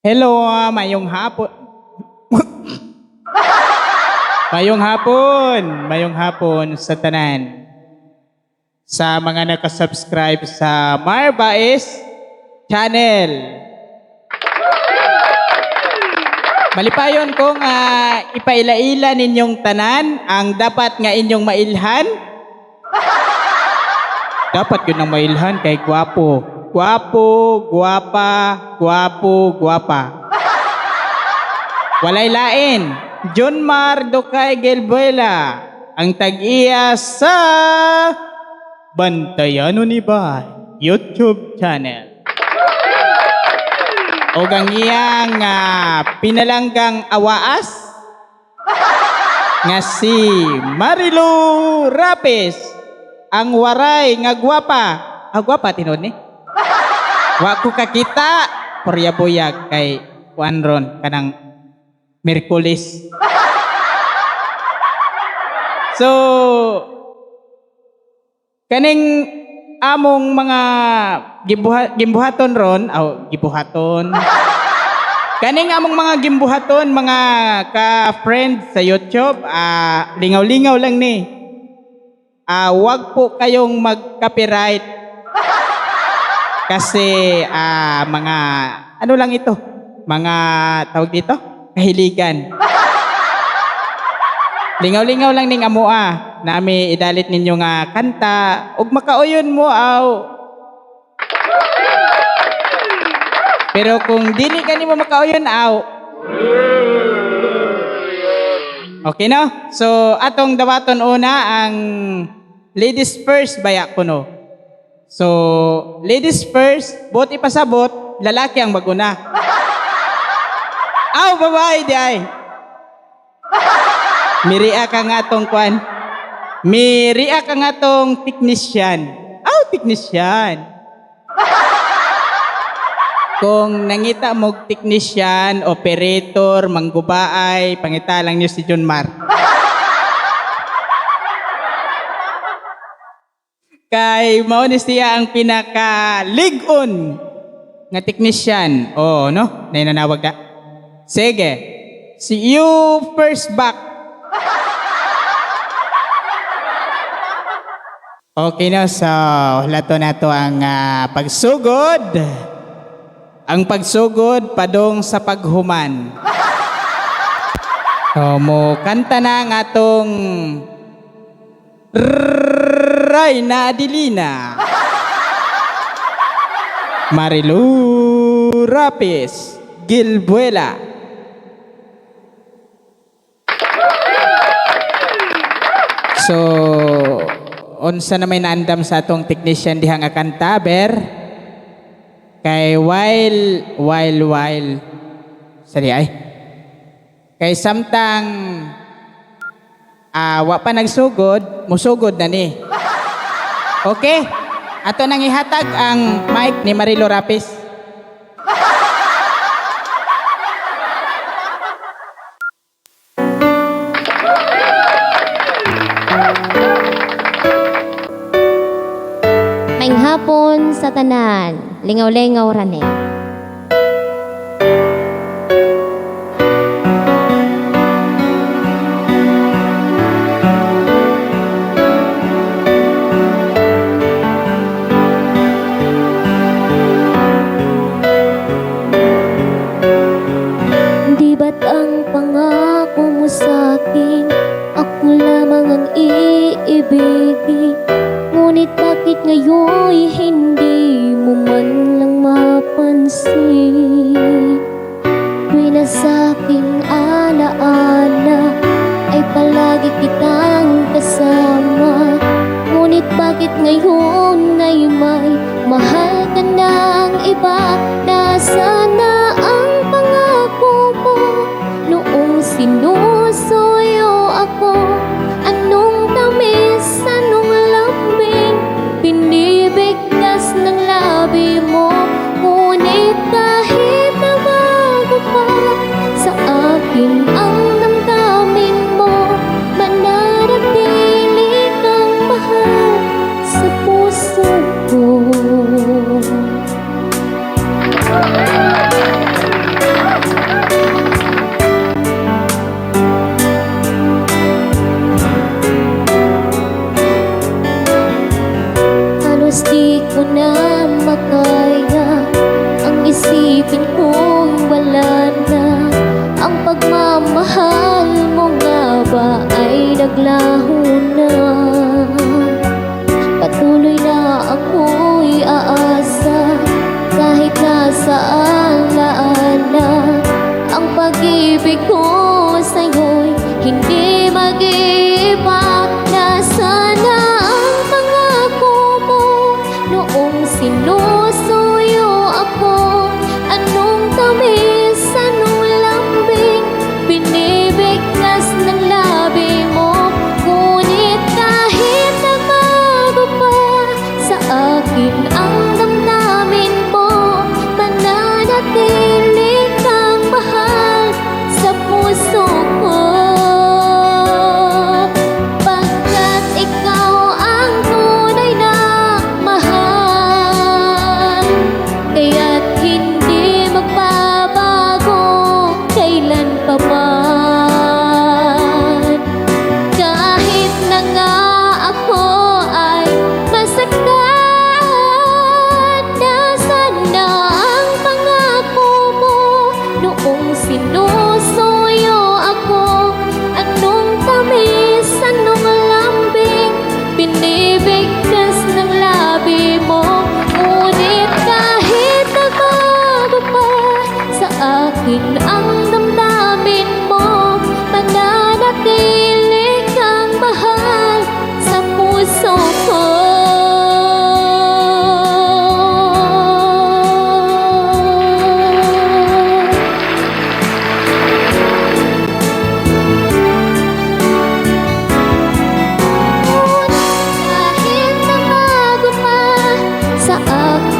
Hello, mayong hapon. Mayong hapon sa tanan. Sa mga nakasubscribe sa Marbais channel. Malipayon kong ipaila-ila ninyong tanan ang dapat nga inyong mailhan. Dapat yun ang mailhan kay gwapo. Gwapo, guwapa, gwapo, guwapa. Walay lain. John Mar Docay Gelbuela, ang tag-iya sa Bantayano ni Bay YouTube channel. O ang iyang pinalanggang awaas nga si Marilu Rapis, ang waray nga gwapa. Gwapa tinod ni. Wa ko kakita poryabuyag kay Juanron kanang Merkulis. So kaning among mga gimbuhaton ron, gibuhaton. Kaning among mga gimbuhaton, mga ka-friend sa YouTube, lingaw-lingaw lang ni. Wag po kayong mag-copyright. Kasi mga ano lang ito? Mga tawag dito? Kahiligan. Lingaw-lingaw lang ning amoa. Nami idalit ninyo nga kanta ug makauyon mo Pero kung dili ka nimo makauyon Okay no? So atong dawaton una ang ladies first baya kuno. So ladies first, bot ipasabot, lalaki ang maguna. Babae di ay. Miria ka nga tong kwan. Miria ka nga tong technician. Technician. Kung nangita mo technician, operator, manggubaay, pangita lang niyo si John Mar. Kay mao ni siya ang pinaka-ligon nga technician. No? Nainanawag ka. Sige. See you first back. Okay na, so lato na to ang pagsugod. Ang pagsugod padong sa paghuman. Mo kanta na nga tong Rayna Adelina, Marilu Rapis Gilbuela. So unsa na may naandam sa atong technician diha nga kanta ber kay while sali ay kay samtang wa pa nagsugod musugod na ni. Okay, ato nang ihatag ang mic ni Marilu Rapis. Maing hapon sa tanan, lingaw-lingaw rane. Di ba't ang pangako mo sa'kin, ako lamang ang iibigin? Ngunit bakit ngayon'y hindi mo man lang mapansin? maglaho na. Patuloy na ako'y aasa kahit nasaan laana. Ang pag-ibig ko sa'yo'y hindi mag-iiba. Nasana ang pangako mo noong sinusuyo ako. Anong tamis, anong lambing, binibigkas ng labi mo. Ngunit kahit nagbago pa sa akin ang damdamin mo, mananatili kang mahal sa puso ko. Pagkat ikaw ang tunay na mahal, kaya't hindi magbabago kailan pa man. Kahit na nga ako ay masaktan, nasaan na ang pangako mo noong sinusuyo ako. Anong tamis, anong lambing, binibigkas ng labi mo. Ngunit kahit nagbago pa sa akin ang damdamin mo, mananatili kang mahal sa puso ko. Kahit nagbago pa sa akin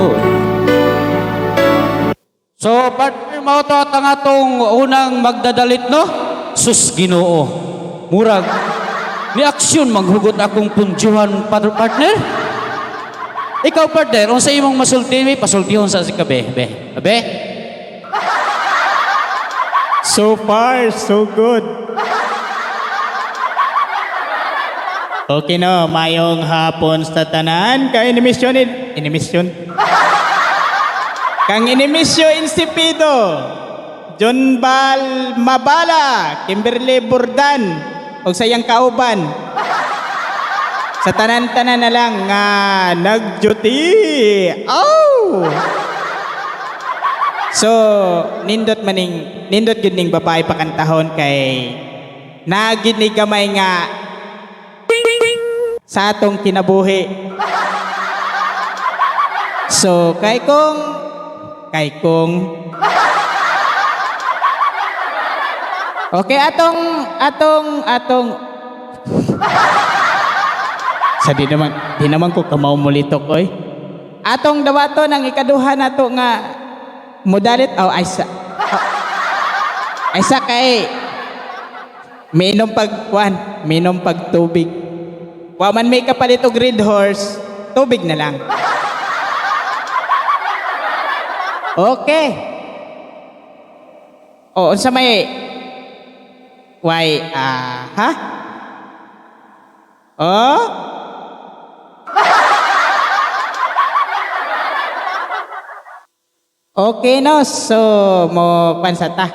Oh. So, partner mo to at ang atong unang magdadalit, no? Sus, Ginoo. Murag, ni aksyon maghugot akong punjuhan, partner. Ikaw, partner, kung sa imong masulti, may pasultihon sa kabe, be. Abe? So far, so good. Okay no, mayong hapon sa tanan. Kang inimisyon, Kang inimisyo insipido. John Bal Mabala, Kimberly Burdan, o sayang kauban. Sa tanan-tanan na lang nga nagduty. Oh! So, nindot gid ning babae pakantahon kay nagid ni gamay nga sa atong kinabuhi. So, kay kong okay, atong sa di naman ko kamaw mulitok oy. Atong dawaton ang ikaduha nato nga modalit aysa kay minom pag tubig. Wa man may kapalit og red horse, tubig na lang. Okay. O unsa may ha? Oh? Okay no, so mo pansata.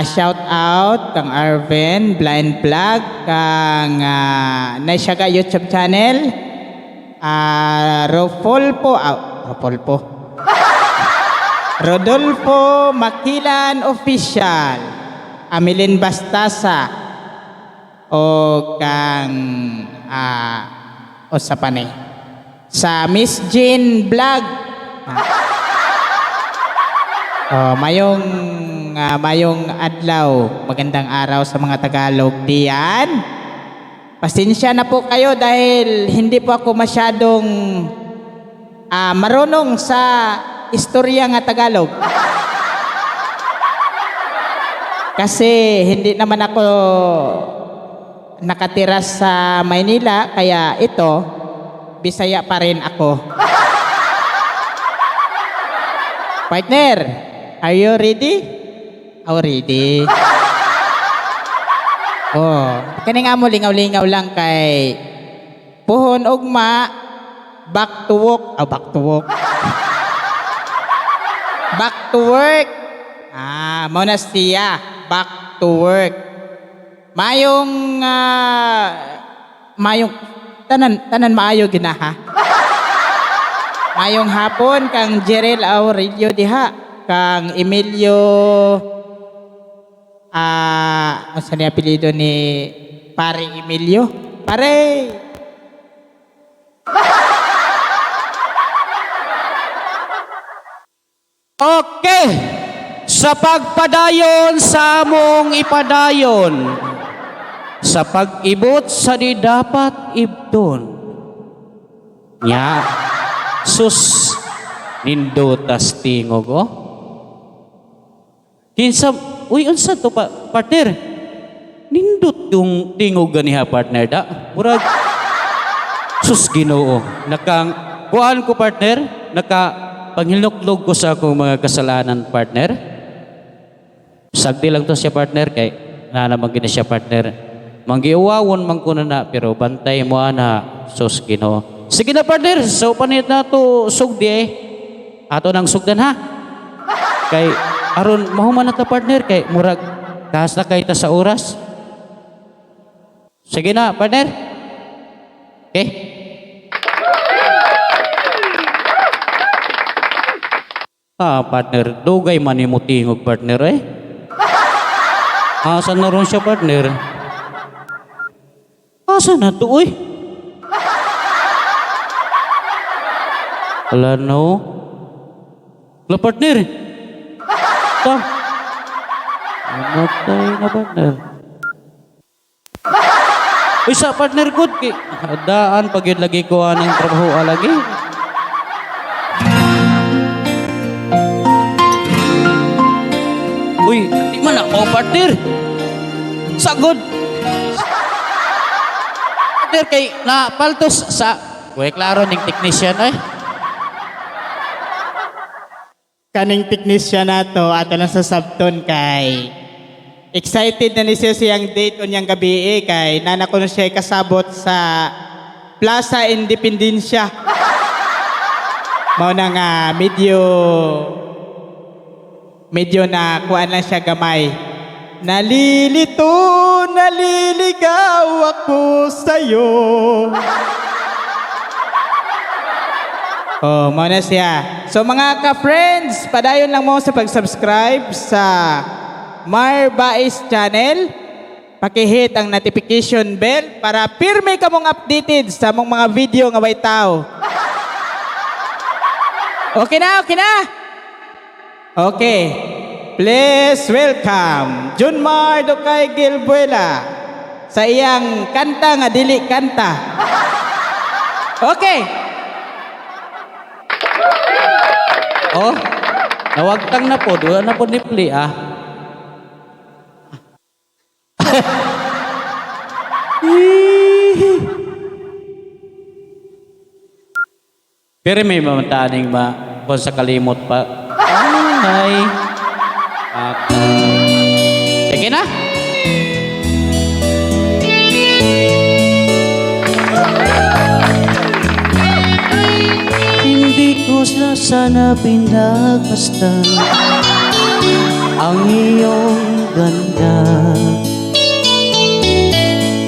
Shout out kang Arvin Blind Vlog kang Naisyaga YouTube channel. Rodolfo Makilan Official, Amelin Bastasa o kang usapan sa Miss Jean Vlog. Mayong adlaw, magandang araw sa mga Tagalog diyan. Pasensya na po kayo dahil hindi po ako masyadong marunong sa istorya nga Tagalog. Kasi hindi naman ako nakatira sa Maynila, kaya ito, Bisaya pa rin ako. Partner, are you ready? Already. Oh, kani nga mo lingaw-lingaw lang kay puhon ugma back to work. Back to work. Back to work. Mao na siya. Back to work. Mayong tanan maayo ginaha. Mayong hapon kang Jerel Aurelio diha, kang Emilio ano sa niya apelyido ni Pare Emilio? Pare! Okay. Sa pagpadayon sa among ipadayon, sa pag-ibot sa di dapat ibton. Nya, sus, nindotas tingog, oh. Kinsa, uy, unsa to partner? Nindot yung tingog ganiha, partner, da? Murag, sus, Ginoo. Kuhaan ko, partner, panghinuklog ko sa akong mga kasalanan, partner. Sagdi lang to siya, partner, kay nanamagin na siya, partner. Manggiuwawon man ko na, pero bantay mo ana, sus, Ginoo. Sige na, partner, so panit na to sugdi eh. Ato nang sugdan ha. Kay aron mahuman na ta, partner, kay murag kahas na kay ta sa oras. Sige na, partner. Okay? Partner, dugay man ni mutingog, partner eh. Asan na ron siya, partner? Asan na to, uy? Wala no. Wala, partner. Ta. Namatay na, partner. Uy, sa partner good. Daan, pag yun lagi ko ng trabaho alagi. Uy, di man ako, partner. Sagod. Partner, kay napaltos sa... Uy, klaro, ning technician, eh. Kaning technician na to, ato lang sa sabton kay excited na ni siya siyang date o niyang gabi kay nana ko na siya kasabot sa Plaza Independencia. Mao na nga medyo na kuan lang siya gamay. Nalilito, naliligaw ako sa'yo. Oh, mao na siya. So mga ka-friends, padayon lang mo sa pag-subscribe sa Mar Bais channel. Paki-hit ang notification bell para pirme ka mong updated sa mong mga video nga way tao. Okay na, okay na? Okay. Please welcome Junmar Ducay Gilbuela sa iyang kanta nga dili kanta. Okay. Oh, nawagtang na po. Wala na po ni play, ah. Pero may mamataning kung sa kalimot pa. Ay. Sige na. Hindi ko sana pinagmasdan ang iyong ganda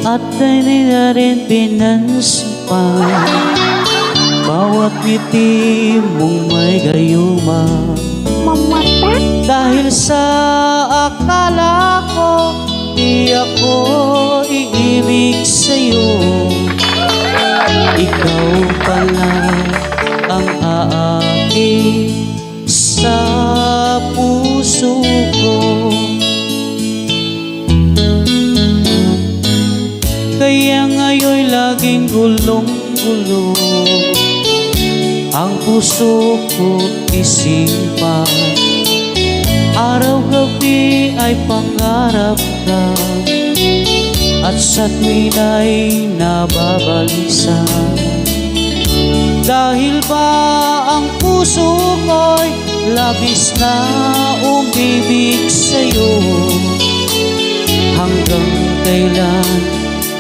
at hindi na rin pinansipan bawat ngiti mong may gayuma. Dahil sa akala ko di ako iibig sa'yo, ikaw pala ang aakit sa puso ko. Kaya ngayon'y laging gulong-gulo ang puso ko't isipan. Araw-gabi ay pangarap ka at sa tuwin ay nababalisan. Dahil ba ang puso ko'y labis na umibig sa'yo? Hanggang kailan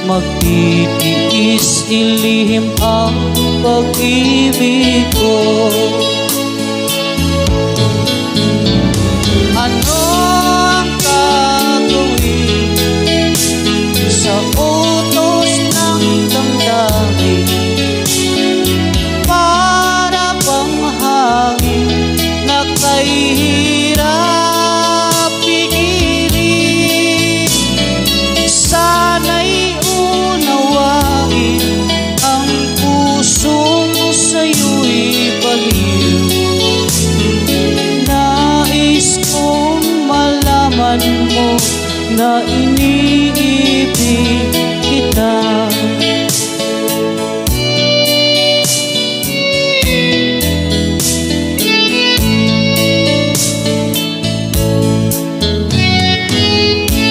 magtitiis ilihim ang pag-ibig ko? Ano ang gagawin sa utos ng damdamin? Para bang hangin na kahirap pigilin? Sana'y unawain ang pusong sa'yo'y baliw. Nais kong malaman mo na iniibig kita.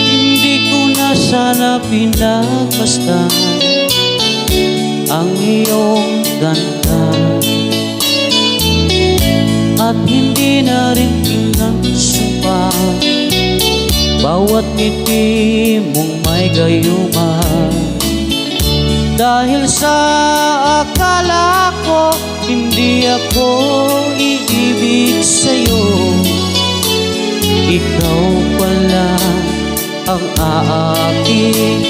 Hindi ko na sana pinagmasdan ang iyong ganda, at hindi na rin pinagsupa bawat ngiti mong may gayuma. Dahil sa akala ko hindi ako iibig sa'yo, ikaw pala ang aakit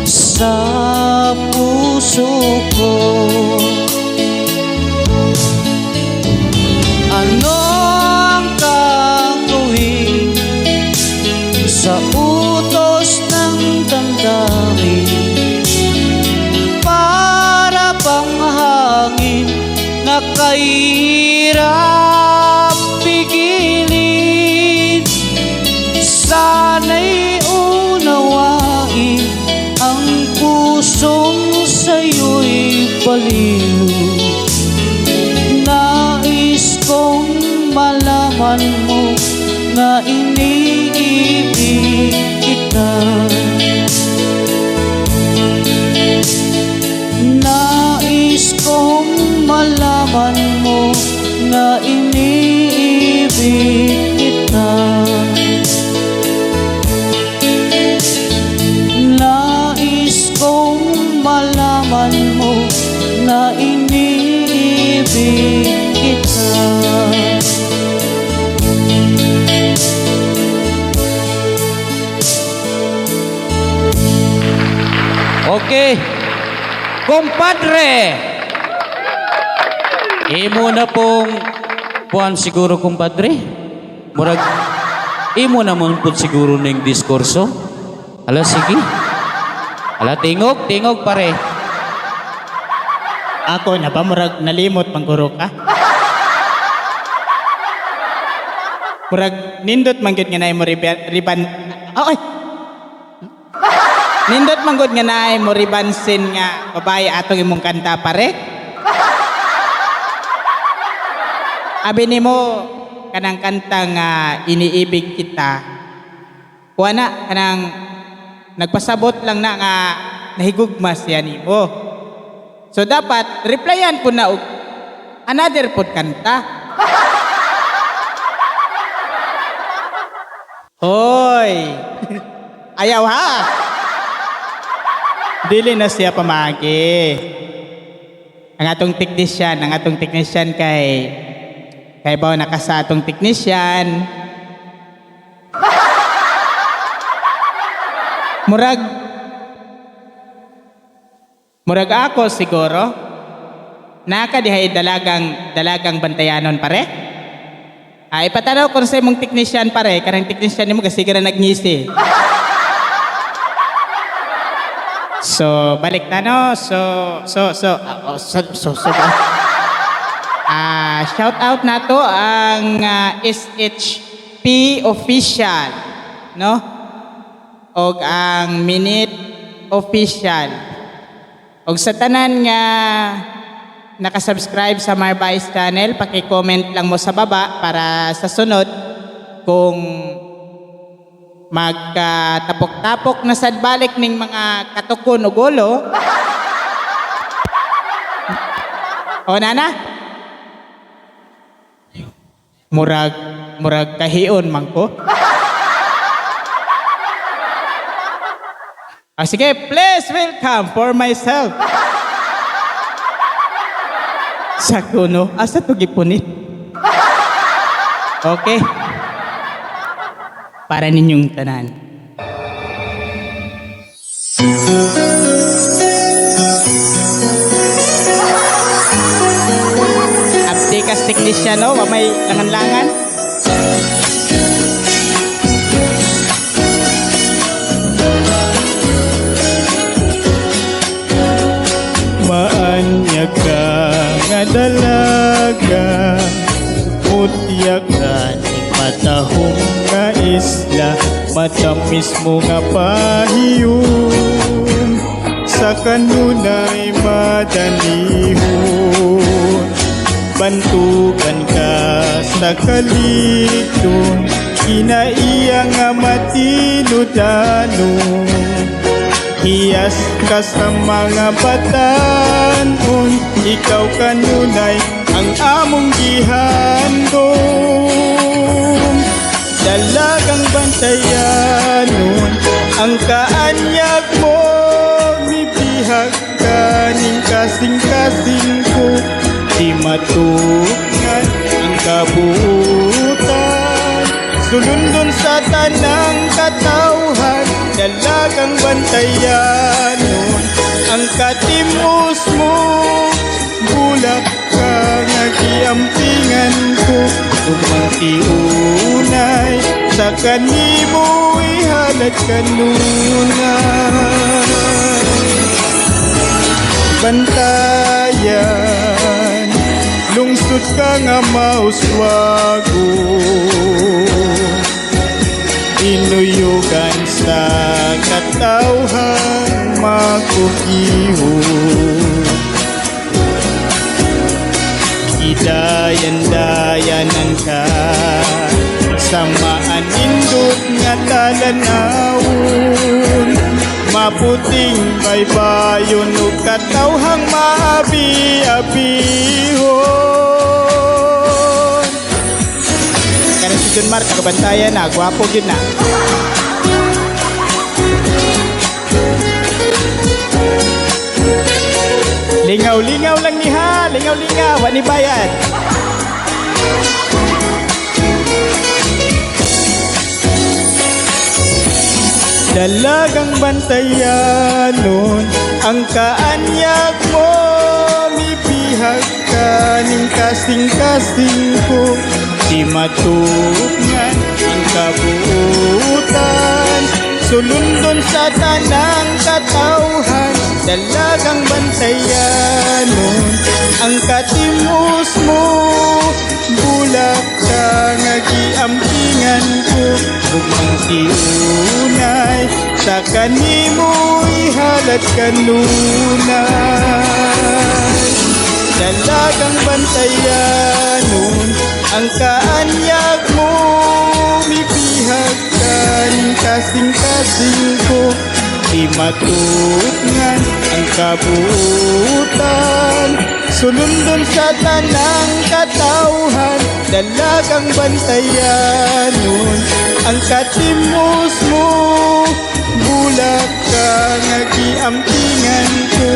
sa puso ko. Ano ang gagawin sa utos ng damdamin? Para bang hangin na kahirap pigilin? Sana'y unawain ang pusong sa'yo'y baliw. Nais kong malaman mo na iniibig kita. Nais kong malaman mo na iniibig kita. Nais kong malaman mo na iniibig kita. Okay, kumpadre, imo na pong puan siguro, kumpadre. Murag imo na mo po siguro ning diskurso. Ala, sige. Ala, tingog pare. Ako na ba murag nalimot mangguro ka? Murag nindot manggit nga naay mo riban. Ay. Nindot manggod nga naay mo ribansin nga babae atong imong kanta pare. Abi nimo kanang kanta nga iniibig kita. Kuha na kanang nagpasabot lang na nga nahigugma siya nimo. So dapat replyan po na og another pod kanta. Hoy. Ayaw ha. Dili na siya pamagi. Ang atong technician kay baw nakasa atong technician. Murag ako siguro. Naka dihay dalagang bantayanon pare. Ay patanaw ko sa imong technician pare, karang technician nimo kasi gara nagngisi. So balik na no. Shout out na to ang SHP official, no? Og ang Minute official. Og sa tanan nga nakasubscribe sa Marvice channel, paki-comment lang mo sa baba para sa sunod kung magkatapok-tapok na sad balik ning mga katukon o golo. O nana? Murag kahion man ko. Sige, please welcome for myself. Sa kuno, asa to gipunit? Okay. Para ninyong tanan. Abdikas technician, no? May langan-langan. Maanyag ka nga dalaga, mutya ka ni matahong nga isla, matamis mo nga pahiyon, sa kanunay madanihon. Bantugan ka sa kaligdon, kinaiya nga matinudanon. Hiyas ka sa mga batanon, ikaw kanunay ang among gihandom. Dalagang bantayanon, ang kaanyag mo, mibihag ka ning kasing-kasing ko, di matugan ang kabuutan. Sulundon sa tanang katawhan, dalagang bantayanon, ang katimos mo, bulak ka nga giampingan ko, umangtiunay sa kanimo ihalat kanunay. Bantayan, lungsod ka nga mauswago, inuyugan sa katawhan makukiho. Idayan-dayanan ka, samaan indot nga talanawon, maputing baybayon o katawhang maabi-abihon. Kanang si John Mark, kagabantayan na, gwapo yun na. Lingaw-lingaw lang niha, lingaw-lingaw, wani bayad. Dalagang bantayanon, ang kaanyag mo, mibihag ka ning kasing-kasing ko, di matugan ang kabuutan. Sulundon sa tanang katawhan, dalagang bantayanon, ang katimos mo, bulak ka nga giampingan ko, umangtiunay sa kanimo ihalat kanunay. Dalagang bantayanon, ang kaanyag mo, mibihag ka ning kasing-kasing ko, di matugan ang kabuutan. Sulundon sa tanang katawhan, dalagang bantayanon, ang katimos mo, bulak ka nga giampingan ko,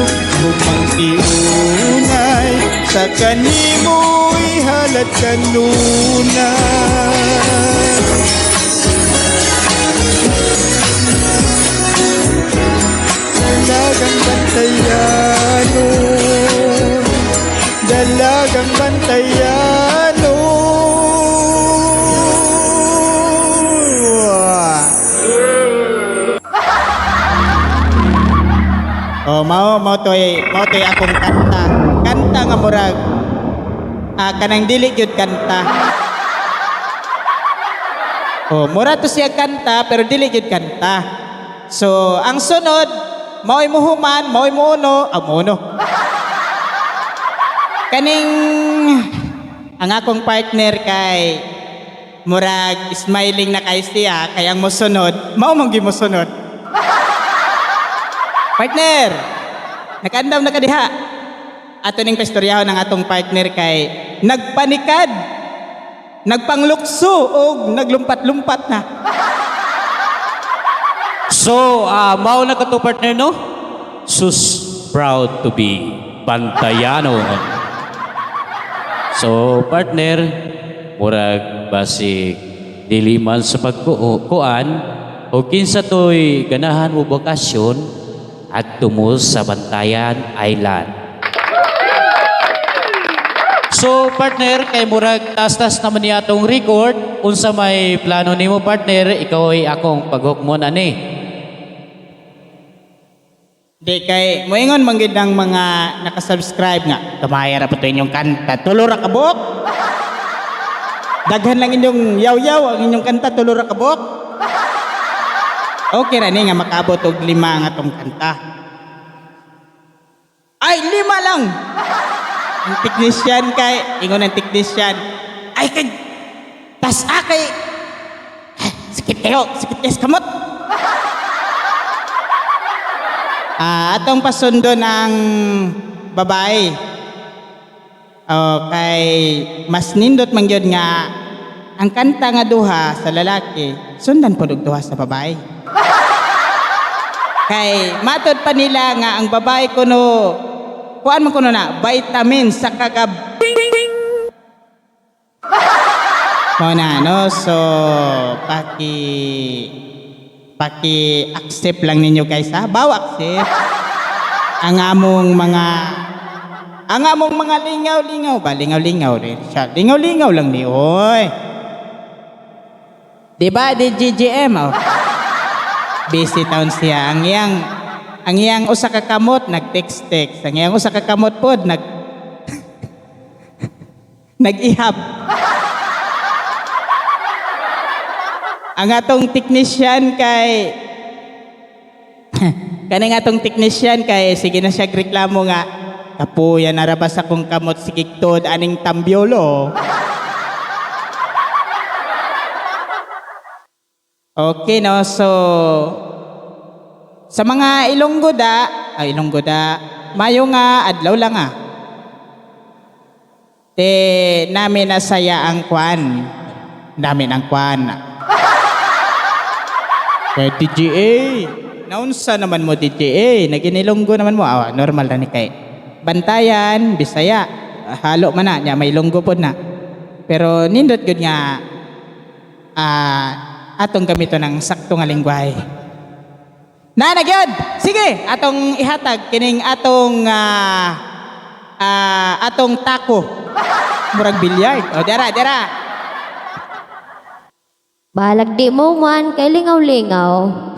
umangtiunay sa kanimo ihalat kanunay. Dalagang bantayanon, dalagang bantayanon. Oh, mao toy akong kanta. Kanta nga murag kanang dili gyud kanta. Oh, mura to siya kanta pero dili gyud kanta. So, ang sunod, mao'y muhuman, mao'y muno, muno. Kaning ang akong partner kay murag smiling na kay siya, kaya ang musunod, mao man gyud musunod. Partner, nakaandam na ka diha. ato ning paistoryahan ng atong partner kay nagpanikad, nagpanglukso o naglumpat-lumpat na. So, mao na ka to partner no? Sus, proud to be Bantayano. So, partner, murag basig dili man sa pagkuan o kinsa to'y ganahan mo bakasyon at mo sa Bantayan Island. So, partner, kay murag tas-tas naman niya atong record. Unsa may plano nimo partner, ikaw ay akong paghukmon ani. Di kay moingon manggid ng mga nakasubscribe nga kamaya ra po to inyong kanta tulo ra kabok. Daghan lang inyong yaw-yaw ang inyong kanta tulo ra kabok. Okay ra ni nga makaabot og 5 ang atong kanta. Ay 5 lang. Ang technician kay ingon ang technician. Ay kay tas kay sakit kayo kamot. Atong pasundo ng babae. Kay mas nindot man gyud nga ang kanta nga duha sa lalaki, sundan po og duha sa babae. Kay matod pa nila nga ang babae kuno kuan man kuno na vitamin sa kagab. Mo na no, so paki-accept lang ninyo guys ha. Bawa accept. Ang among mga lingaw-lingaw ba? Lingaw-lingaw rin siya. Lingaw-lingaw lang ni oy. Diba di GGM oh? Busy town siya. Ang iyang usa ka kamot nag-text. Ang iyang usa ka kamot pod nag-ihap. Ang atong technician kay kaning atong technician kay sige na siya reklamo nga kapuya narabas akong kamot sigigtod aning tambiolo. Okay no, so sa mga Ilonggo da mayo nga adlaw lang namin nasaya ang kwan. Namin ang kwan. Kay DJA, naunsa naman mo DJA, naginilonggo naman mo, normal na ni kay Bantayan, Bisaya, halo man na, nya may Ilonggo pod na. Pero nindot gud nga atong gamito ng sakto nga lengguwahe. Na gyud. Sige, atong ihatag kining atong tako. Murag bilyard. O dara. Balag di mo man kay lingaw-lingaw.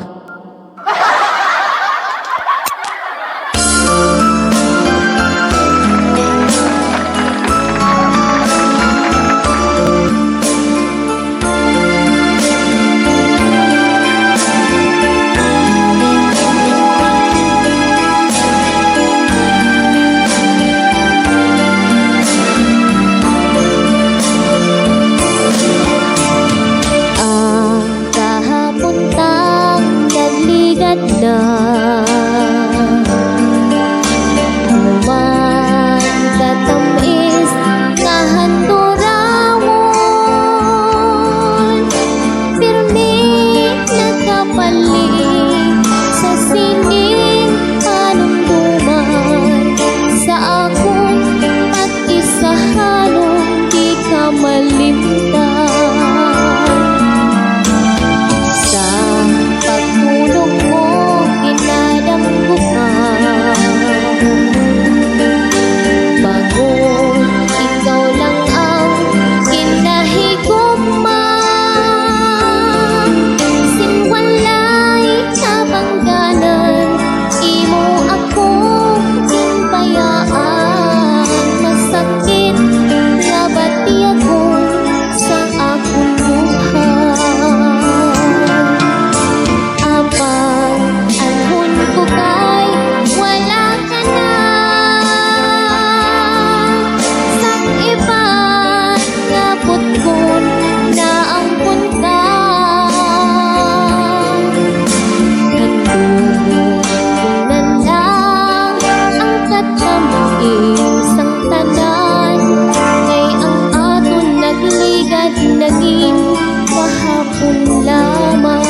naging kahapon lamang.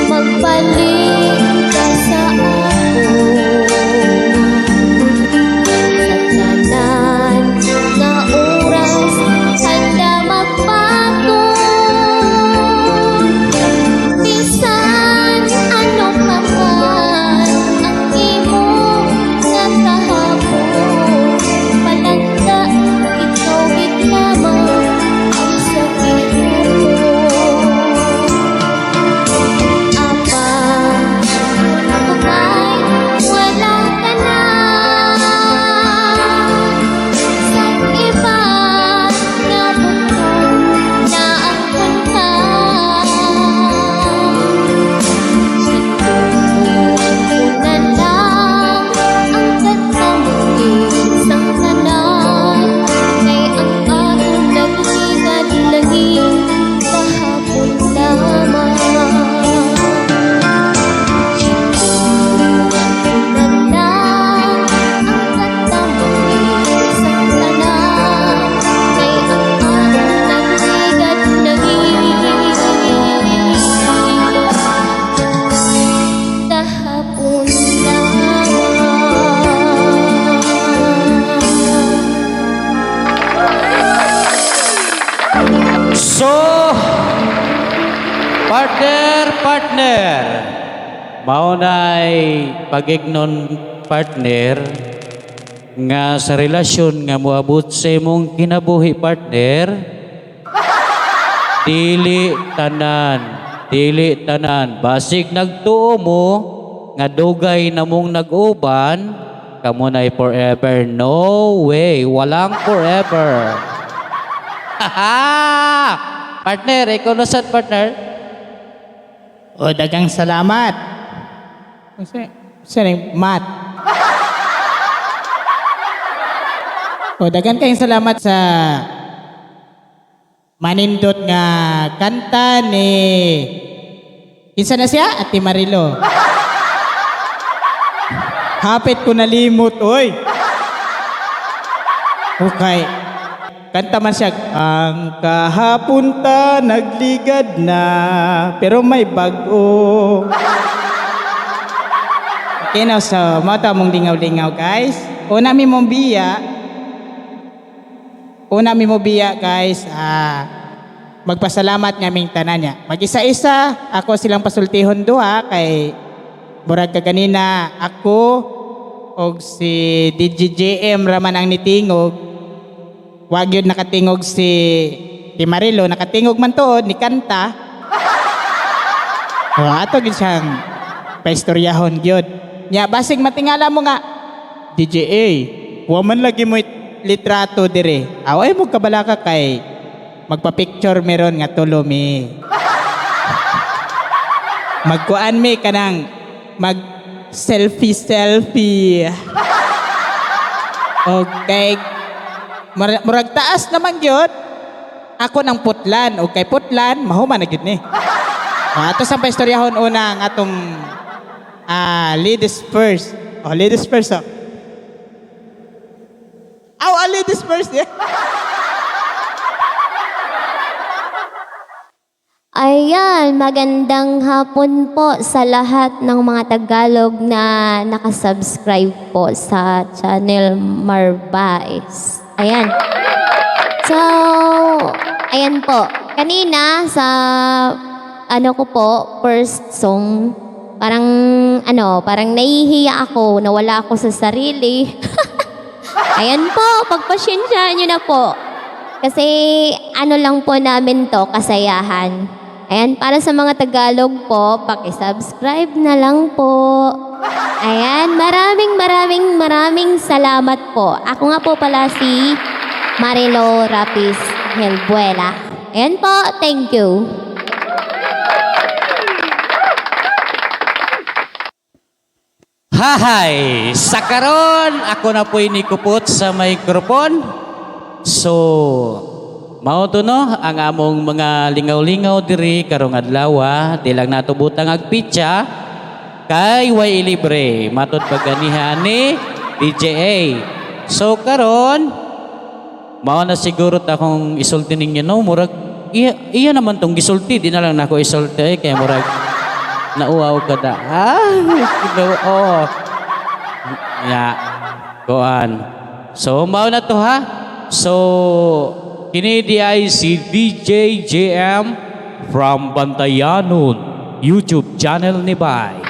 Magbalik ka sa ako sa tanan nga oras handa magbago. Bisan ano pa man ang imong nakahapon, palanda ikaw gid lamang ang sa gihapon. So, partner, maunay pagignon partner nga sa relasyon nga moabot sa imong kinabuhi partner, dili tanan, basig nagtuo mo nga dugay namong nag-uban, kamo na'y forever. No way, walang forever. Partner, ikaw na sad partner. O, dagang salamat. Saan mat? O, dagang kayong salamat sa manindot nga kanta ni kinsa na siya? Ate Marilo. Hapit ko nalimot, oy. Okay. Kanta man siya, ang kahapon ta nagligad na, pero may bago. Okay na, so mata mong lingaw-lingaw guys. Una mi mong biya guys, magpasalamat nga ming tanan niya. Mag-isa-isa, ako silang pasultihon duha, kay murag ka ganina, ako o si DJJM raman ang nitingog. Wag yun nakatingog si Marilo, nakatingog man tuod ni kanta. O ato gid siyang paistoryahon gyud. Nya basig matingala mo nga DJA, wa man lagi mo litrato dire. Away mo kabalaka kay magpa-picture meron nga tulo mi. Magkuan mi kanang mag selfie. Okay. Murag taas naman gyud. Ako ng putlan, okay putlan, mahuman na gyud ni. Ato sa paistoryahon una ang atong ladies first. Oh, ladies first. Oh. Ladies first. Yeah. Ayan, magandang hapon po sa lahat ng mga Tagalog na nakasubscribe po sa channel Marbais. Ayan. So, ayan po. Kanina sa ano ko po, first song, parang nahihiya ako, nawala ako sa sarili. Ayan po, pagpasyensyahan nyo na po. Kasi ano lang po namin to, kasayahan. Ayan, para sa mga Tagalog po, paki-subscribe na lang po. Ayan, maraming salamat po. Ako nga po pala si Marilo Rapis Helbuela. Ayan po, thank you. Hahay! Sa karon, ako na po'y nikupot sa microphone. So, mao to no, ang among mga lingaw-lingaw diri karong adlaw, di lang natubutang agpitsa kay way libre matud paganihan ni DJA. So karon mao na siguro ta akong isulti ninyo no murag iya naman tong gisulti di na lang nako isulti kay murag nauaw ka da. Oh. Ya. Koan. So mao na to ha. So kini di ay si DJ JM from Bantayanon YouTube channel ni Bay.